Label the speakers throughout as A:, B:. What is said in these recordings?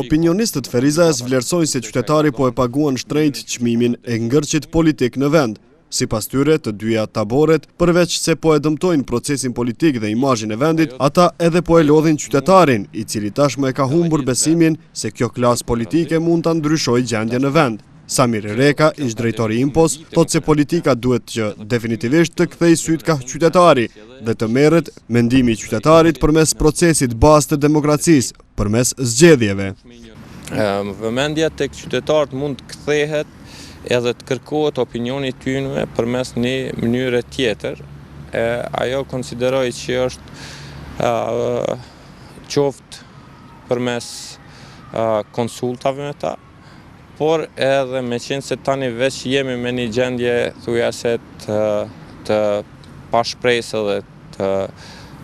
A: Opinionistët Ferizajës vlerësojnë se qytetari po e paguan shtrenjt çmimin e ngërçit politik në vend. Sipas tyre, të dyja taboret, përveç se po e dëmtojnë procesin politik dhe imazhin e vendit, ata edhe po e lodhin qytetarin, i cili tashmë e ka humbur besimin se kjo klasë politike mund ta ndryshojë gjendjen në vend. Samir Reka, ish drejtori Impos, thotë se politika duhet që definitivisht të kthejë syt ka qytetari dhe të merret mendimi i qytetarit përmes procesit bazë të demokracisë, përmes zgjedhjeve.
B: Vëmendja tek qytetarët mund të kthehet edhe të kërkohet opinioni tyre përmes një mënyre tjetër. Ajo konsideroj që është qoftë përmes konsultave me ta, por edhe me qenë se tani veç jemi me një gjendje thujase të pashpresë dhe të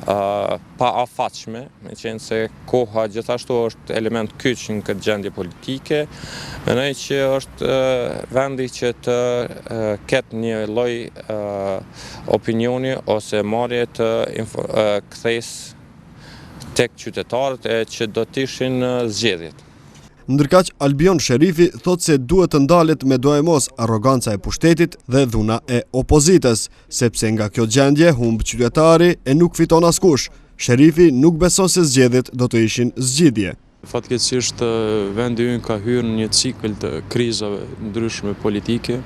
B: pa afatshme, me qenë se koha gjithashtu është element kyç në këtë gjendje politike, mendoj që është vendi që të ketë një lloj opinioni ose marrje të kthesë tek qytetarët që do të ishin zgjedhjet.
A: Ndërkaq Albion Sherifi thotë se duhet të ndalet me do e mos arroganca e pushtetit dhe dhuna e opozitës, sepse nga kjo gjendje humb qytetari e nuk fiton askush. Sherifi nuk beson se zgjedhjet do të ishin zgjidhje.
C: Fatkeqësisht vendi ynë ka hyrë në një cikël të krizave ndryshme politike,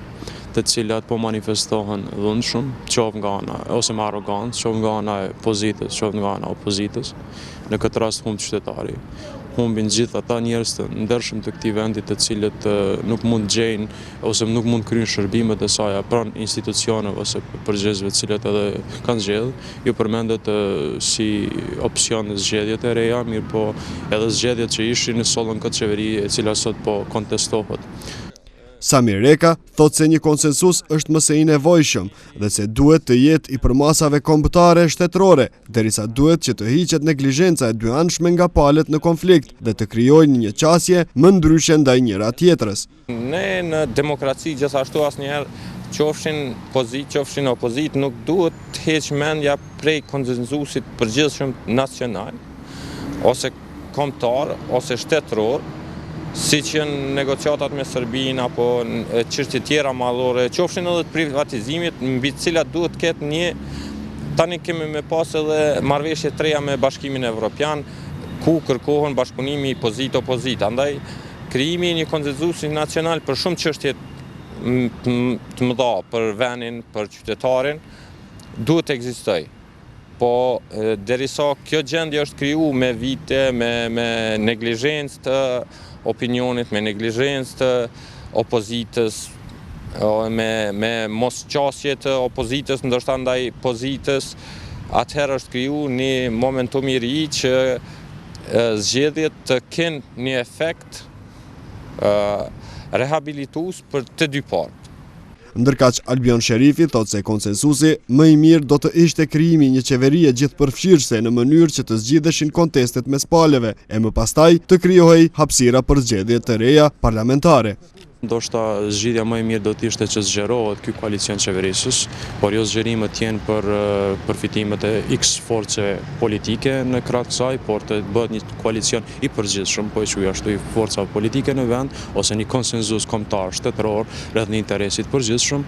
C: të cilat po manifestohen dhunshëm, qoftë nga ana ose me arrogancë, qoftë nga ana e pozitës, qoftë nga ana opozitës. Në këtë rast humb qytetari. Humbin gjithë ata njerëz të ndershëm të këtij vendi, të cilët nuk mund gjejnë ose nuk mund kryejnë shërbimet e saj pranë institucioneve ose përgjegjësve të cilët edhe kanë zgjedhur. Ju përmendet si opsion zgjedhjet e reja, mirë po edhe zgjedhjet që ishin në sollën këtë qeveri e cila sot po kontestohet.
A: Samir Reka thotë se një konsensus është më së i nevojshëm dhe se duhet të jetë i përmasave kombëtare shtetërore, derisa duhet që të hiqet neglizhenca e dyanshme nga palët në konflikt dhe të krijojnë një qasje më ndryshe ndaj njëra tjetrës.
B: Ne në demokraci gjithashtu asnjëherë qofshin pozitë, qofshin opozitë, nuk duhet të heq mendja prej konsensusit përgjithshëm nacional ose kombëtar ose shtetëror, si që në negociatat me Serbinë apo çështje tjera mallore, qofshin edhe të privatizimit, mbi të cilat duhet të ketë një, tani kemi me pas edhe marrëveshje të reja me Bashkimin Evropian, ku kërkohen bashkëpunimi pozitë-opozitë. Andaj krijimi i një konsensusi nacional për shumë çështje të mëdha për vendin, për qytetarin, duhet të ekzistojë. Po derisa kjo gjendje është krijuar me vite, me neglizhencë të opinionit, me neglizhencë të opozitës, me mosqasje të opozitës ndoshta ndaj pozitës, atëherë është krijuar një momentum i ri që zgjedhjet të kenë një efekt rehabilitues për të dy partë.
A: Ndërkaq Albion Sherifi thotë se konsensusi më i mirë do të ishte krijimi një qeverie gjithëpërfshirëse në mënyrë që të zgjidheshin kontestet mes palëve e më pastaj të krijohej hapësira për zgjedhje të reja parlamentare.
C: Ndoshta zgjidhja më e mirë do të ishte që zgjerohet ky koalicion qeverisës, por jo zgjerimet të jenë për përfitimet e X forcave politike në krah të kësaj, por të bëhet një koalicion i përgjithshëm, po e quaj ashtu, i forcave politike në vend ose një konsenzus kombëtar shtetëror rreth një interesit përgjithshëm,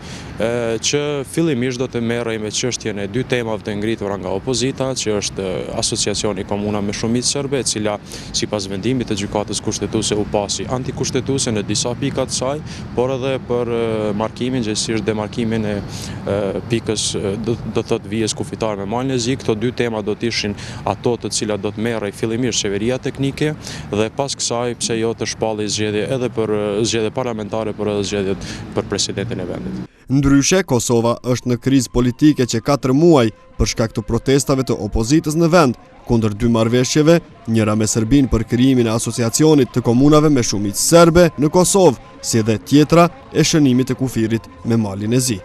C: që fillimisht do të merrej me çështjen e dy temave të ngritura nga opozita, që është asociacioni komuna me shumicë serbe, e cila sipas vendimit të gjykatës kushtetuese u pasi antikushtetuese në disa pika të saj, por edhe për markimin, gjithsesi demarkimin e pikës do thotë vijës kufitare me malin e zi. Këto dy tema do të ishin ato të cilat do të merrej fillimisht qeveria teknike dhe pas kësaj pse jo të shpallej zgjedhje edhe për zgjedhje parlamentare, por edhe zgjedhjet për presidentin e vendit.
A: Ndryshe, Kosova është në krizë politike që 4 muaj për shkak të protestave të opozitës në vend, kundër 2 marrëveshjeve, njëra me Serbinë për krijimin e asociacionit të komunave me shumicë serbe në Kosovë, si edhe tjetra e shënimit të kufirit me malin e zi.